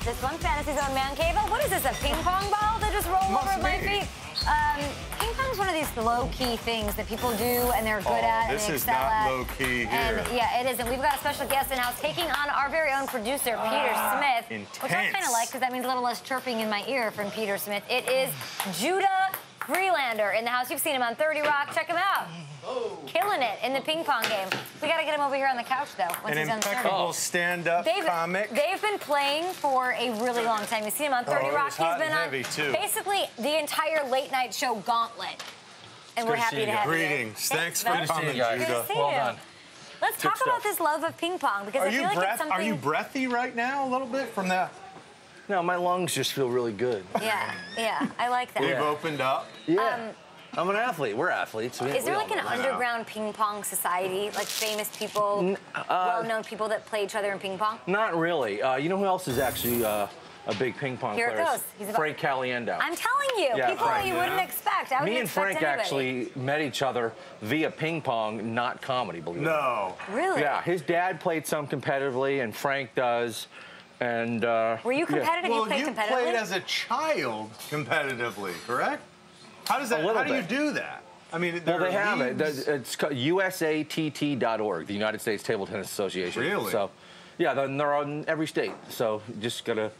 This one, Fantasy Zone Man Cave. Oh, what is this, a ping pong ball that just rolled over at my feet? Ping pong's one of these low-key things that people do and they're good at and they excel at. This is not low-key here. And yeah, it isn't. We've got a special guest in-house taking on our very own producer, Peter Smith. Intense. Which I kind of like because that means a little less chirping in my ear from Peter Smith. It is Judah Friedlander in the house. You've seen him on 30 Rock. Check him out. Oh. Killing it in the ping pong game. We got to get him over here on the couch, though, once he's done serving. An impeccable stand-up comic. They've been playing for a really long time. You've seen him on 30 Rock. He's been on basically the entire late-night show gauntlet. And we're happy to have you. Greetings. Thanks for coming, Judah. Well done. Let's talk about this love of ping pong, because I feel like it's something... Are you breathy right now a little bit from that? No, my lungs just feel really good. Yeah, I like that. You've opened up. Yeah. I'm an athlete. We're athletes. Is there like an underground ping pong society, like famous people, well-known people that play each other in ping pong? Not really. You know who else is actually a big ping pong player? Here it goes. He's Frank Caliendo. I'm telling you, people that you wouldn't expect. I Me and Frank actually met each other via ping pong, not comedy, believe it or not. Really? Yeah, his dad played some competitively, and Frank does. And were you competitive? Well, you played competitively? played as a child competitively, correct? How does that? How do you do that? I mean, well, they have it. It's called USATT.org, the United States Table Tennis Association. Really? So, yeah, they're on every state. So you just gotta.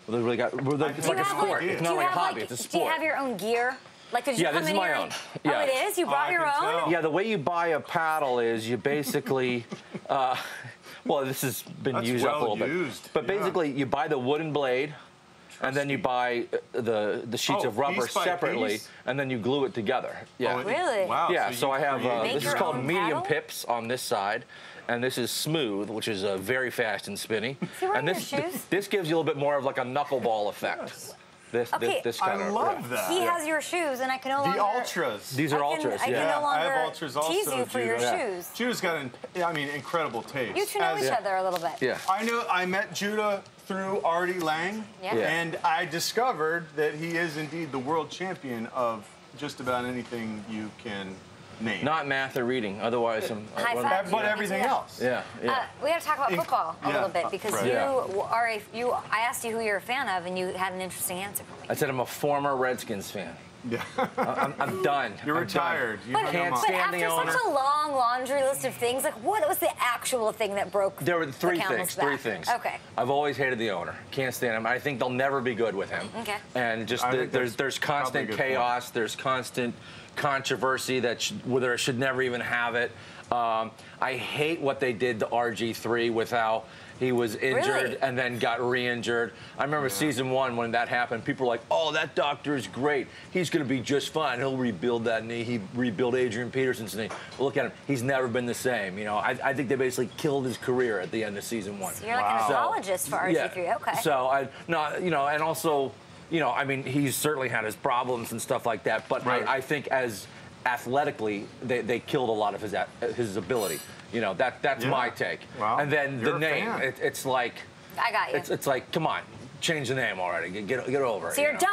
They really got. It's like a sport. It's not like a hobby. It's a sport. Do you have your own gear? Like, did you come this is in my here own. Oh, it is? You brought your own? Yeah, the way you buy a paddle is you basically. Well, this has been used up a little bit. But basically, you buy the wooden blade, and then you buy the sheets of rubber separately, and then you glue it together. Yeah. Oh, really? Wow. Yeah, so I have, this is called medium paddle? pips on this side, and this is smooth, which is very fast and spinny. And this gives you a little bit more of like a knuckleball effect. This kind of. I love that. He has your shoes, and I can no longer... The Ultras. These are Ultras, I can no longer I have Ultras also, tease you for your shoes. Judah's got incredible taste. You two know each other a little bit. Yeah. I met Judah through Artie Lang, and I discovered that he is indeed the world champion of just about anything you can name. Not math or reading, otherwise I'm... But everything else. Yeah. We got to talk about football a little bit, because I asked you who you're a fan of, and you had an interesting answer for me. I said I'm a former Redskins fan. Yeah. I'm done. You're retired. You can't stand the owner. After such a long laundry list of things, like what was the actual thing that broke There were three things. Okay. I've always hated the owner. Can't stand him. I think they'll never be good with him. Okay. And just there's constant chaos. There's constant controversy where there should never even have it. I hate what they did to RG3 with how he was injured and then got re-injured. I remember season 1 when that happened. People were like, "Oh, that doctor is great. He's going to be just fine. He'll rebuild that knee. He rebuilt Adrian Peterson's knee." Well, look at him. He's never been the same. You know, I think they basically killed his career at the end of season 1. So you're like an apologist for RG3. Yeah. Okay. So and also, I mean, he's certainly had his problems and stuff like that. But I think as athletically, they killed a lot of his ability. That's my take. Wow. And then the name, it's like... I got you. It's like, come on, change the name already. Get over it. So you're done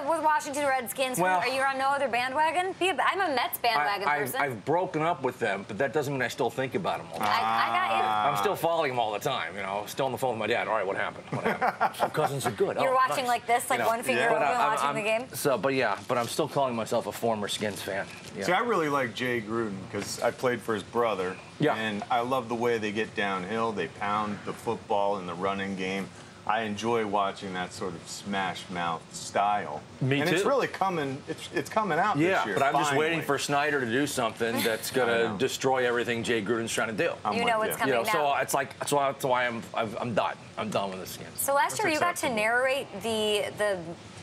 with Washington Redskins. Well, are you on no other bandwagon? I'm a Mets bandwagon person. I've broken up with them, but that doesn't mean I still think about them all the time. I got you. I'm still following them all the time. Still on the phone with my dad. All right, what happened? What happened? Our cousins are good. You're watching like this, like one finger open, watching the game. But I'm still calling myself a former Skins fan. Yeah. See, I really like Jay Gruden because I played for his brother. Yeah. And I love the way they get downhill. They pound the football in the running game. I enjoy watching that sort of smash mouth style. Me too. And it's really coming. It's coming out this year. Yeah, but I'm just waiting for Snyder to do something that's going to destroy everything Jay Gruden's trying to do. You know what's coming now. So it's like that's why I'm done. I'm done with the Skins. So last year you got to narrate the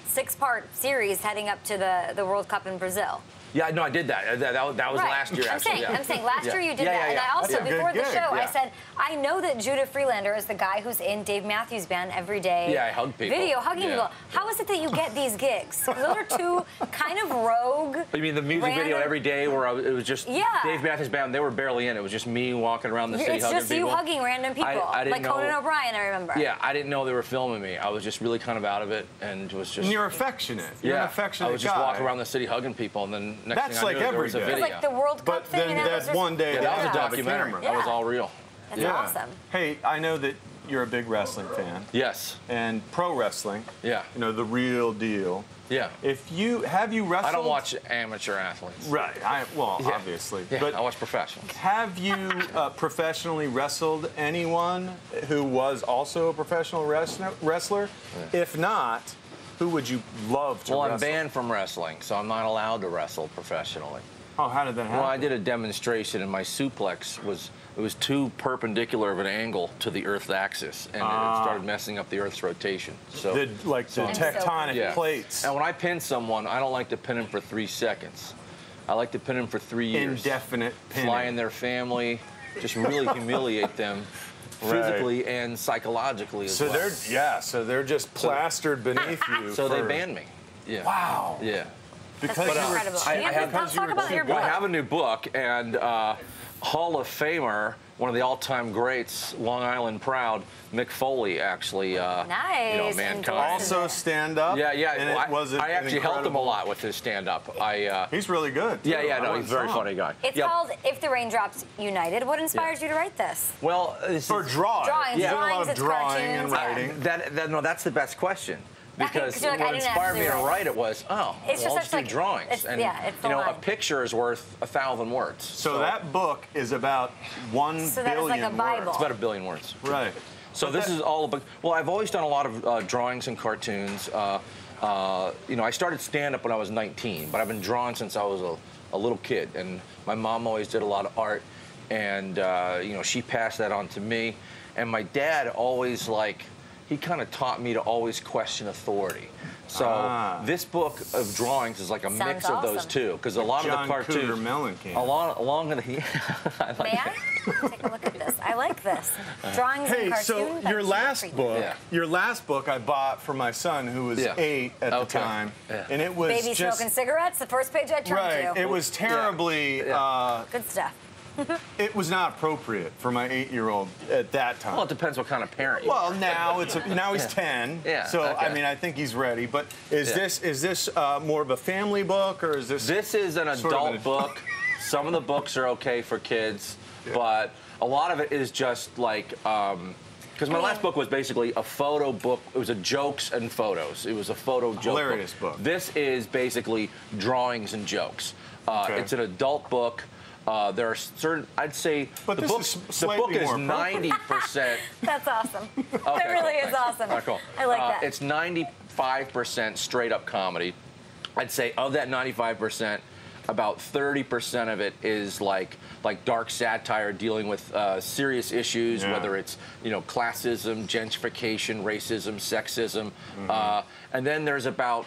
6-part series heading up to the World Cup in Brazil. Yeah, no, I did that. That was last year, actually. I'm saying last year you did that. And I also, before the show, I said, I know that Judah Friedlander is the guy who's in Dave Matthews Band every day. Yeah, I hug people. Video, hugging people. How is it that you get these gigs? Those are two kind of rogue. You mean the music video every day where it was just Dave Matthews Band? They were barely in. It was just me walking around the city hugging people. It's just you hugging random people. I didn't like know, Conan O'Brien, I remember. Yeah, I didn't know they were filming me. I was just really kind of out of it and was just... And you're affectionate. You're an affectionate guy. I was just walking around the city hugging people, and then next thing I knew, there was a video. It was like the World Cup thing. But then that one day, that was a documentary. That was all real. That's awesome. Hey, I know that you're a big wrestling fan. Yes. And pro wrestling. Yeah. You know, the real deal. Yeah. Have you wrestled? I don't watch amateur athletes. Right. Obviously. Yeah, but I watch professionals. Have you professionally wrestled anyone who was also a professional wrestler? Yeah. If not, who would you love to wrestle? Well, I'm banned from wrestling, so I'm not allowed to wrestle professionally. Oh, how did that happen? Well, I did a demonstration, and my suplex was too perpendicular of an angle to the Earth's axis, and it started messing up the Earth's rotation. So, the tectonic plates. And when I pin someone, I don't like to pin them for 3 seconds. I like to pin them for 3 years. Indefinite pinning. Fly in their family, just really humiliate them. Physically and psychologically as well. So they're just plastered beneath you. So they banned me. Yeah. Wow. Yeah. Because incredible. Let's talk about your book. I have a new book, and Hall of Famer, one of the all-time greats, Long Island proud, Mick Foley, actually. Nice. You know, mankind. Also stand-up. Yeah, yeah. And I actually helped him a lot with his stand-up. He's really good. Yeah, yeah. No, he's a very funny guy. It's called If the Raindrops United. What inspires you to write this? Well, for drawing. Drawings. Yeah. A lot of drawing and writing. No, that's the best question. Because like, what inspired me to write it was, I'll just do drawings. It's a picture is worth 1,000 words. So that book is about 1 billion So that's like a Bible. It's about 1 billion words. Right. So this is all about, well, I've always done a lot of drawings and cartoons. I started stand-up when I was 19, but I've been drawing since I was a little kid. And my mom always did a lot of art, and, she passed that on to me. And my dad always, he kind of taught me to always question authority. So this book of drawings is like a mix of those two, because a lot of the cartoons, along the May I take a look at this? I like this. Drawings and cartoons. So your last book, I bought for my son who was 8 at the time, and it was Baby Smoking Cigarettes. The first page I turned to. It was terribly good stuff. It was not appropriate for my 8-year-old at that time. Well, it depends what kind of parent you are. Well, now he's 10. Yeah. So I think he's ready. But is this more of a family book, or is this? This is an adult book. Some of the books are okay for kids, but a lot of it is just because my last book was basically a photo book. It was a jokes and photos. It was a photo joke hilarious book. This is basically drawings and jokes. It's an adult book. There are certain, I'd say, the book is 90%. That's awesome. That really is awesome. Cool. I like that. It's 95% straight up comedy. I'd say of that 95%, about 30% of it is like dark satire dealing with serious issues, whether it's classism, gentrification, racism, sexism, and then there's about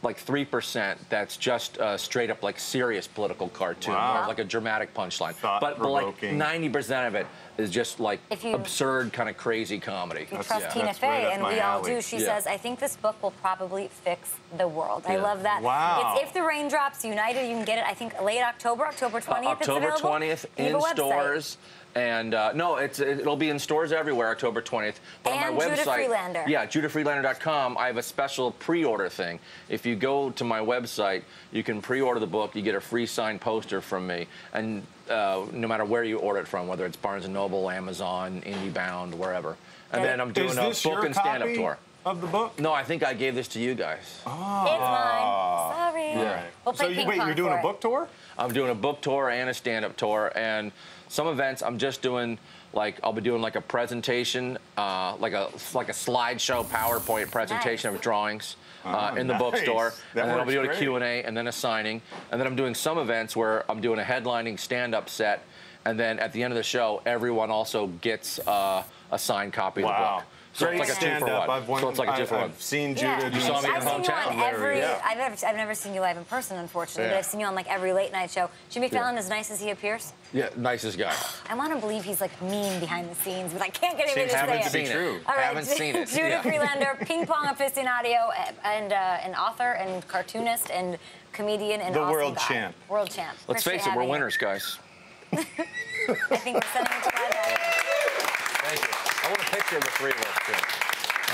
3% that's just straight up serious political cartoon, like a dramatic punchline. But 90% of it is just absurd, kind of crazy comedy. You trust Tina Fey, and we all do. She says, I think this book will probably fix the world. I love that. Wow. It's If the Raindrops United. You can get it, I think, late October 20th. October 20th in stores. And no, it'll be in stores everywhere, October 20th. But and on my website, Judah Friedlander. Yeah, JudahFriedlander.com. I have a special pre-order thing. If you go to my website, you can pre-order the book. You get a free signed poster from me, and no matter where you order it from, whether it's Barnes & Noble, Amazon, IndieBound, wherever. And then I'm doing a book and stand-up tour. Of the book? No, I think I gave this to you guys. Oh. It's mine. Sorry. Yeah. We'll play ping pong you're doing a book tour? I'm doing a book tour and a stand-up tour, and some events I'm just doing I'll be doing a presentation, like a slideshow PowerPoint presentation of drawings in the bookstore, and then I'll be doing a Q&A and then a signing, and then I'm doing some events where I'm doing a headlining stand-up set, and then at the end of the show, everyone also gets a signed copy of the book. So it's like a two-for-one. So it's like a two-for-one. I've seen Judah. You saw me in hometown. I've never seen you live in person, unfortunately, but I've seen you on every late night show. Jimmy Fallon, as nice as he appears? Yeah, nicest guy. I want to believe he's mean behind the scenes, but I can't get anybody to say it. Haven't seen it. All right, haven't seen it. Judah Friedlander, ping pong aficionado, and an author and cartoonist and comedian and the awesome world guy. champ. World champ. Let's face it, we're winners, guys. I think we're sending it to Thank you. I want a picture of the three of us, too.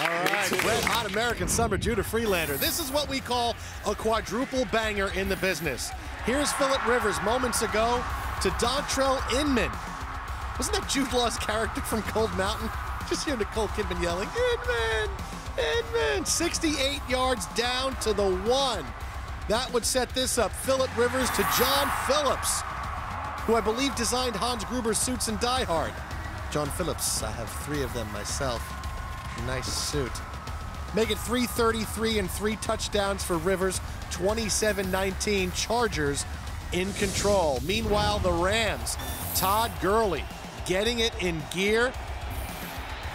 All right, Red Hot American Summer, Judah Friedlander. This is what we call a quadruple banger in the business. Here's Phillip Rivers moments ago to Dontrell Inman. Wasn't that Jude Law's character from Cold Mountain? Just hear Nicole Kidman yelling, Edmund, Edmund. 68 yards down to the 1. That would set this up. Philip Rivers to John Phillips, who I believe designed Hans Gruber's suits in Die Hard. John Phillips, I have 3 of them myself. Nice suit. Make it 333 and 3 touchdowns for Rivers, 27-19. Chargers in control. Meanwhile, the Rams, Todd Gurley getting it in gear,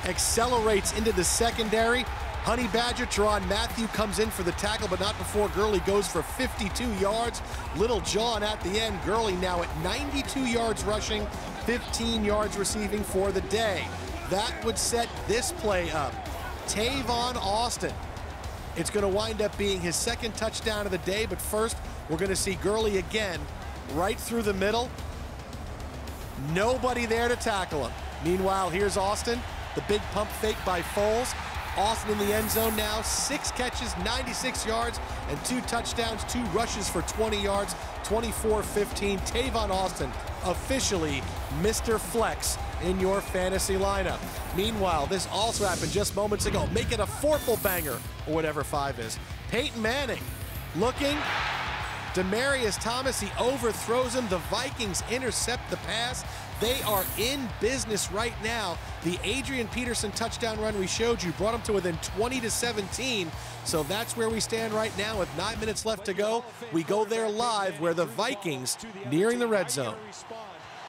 accelerates into the secondary. Honey Badger Teron Matthew comes in for the tackle, but not before Gurley goes for 52 yards. Little John at the end. Gurley now at 92 yards rushing, 15 yards receiving for the day. That would set this play up. Tavon Austin. It's going to wind up being his 2nd touchdown of the day, but first we're going to see Gurley again right through the middle. Nobody there to tackle him. Meanwhile, here's Austin. The big pump fake by Foles. Austin in the end zone now, 6 catches, 96 yards, and 2 touchdowns, 2 rushes for 20 yards, 24-15. Tavon Austin, officially Mr. Flex in your fantasy lineup. Meanwhile, this also happened just moments ago. Make it a forple banger, or whatever 5 is. Peyton Manning looking. Demaryius Thomas, he overthrows him. The Vikings intercept the pass. They are in business right now. The Adrian Peterson touchdown run we showed you brought them to within 20-17. So that's where we stand right now with 9 minutes left to go. We go there live where the Vikings nearing the red zone.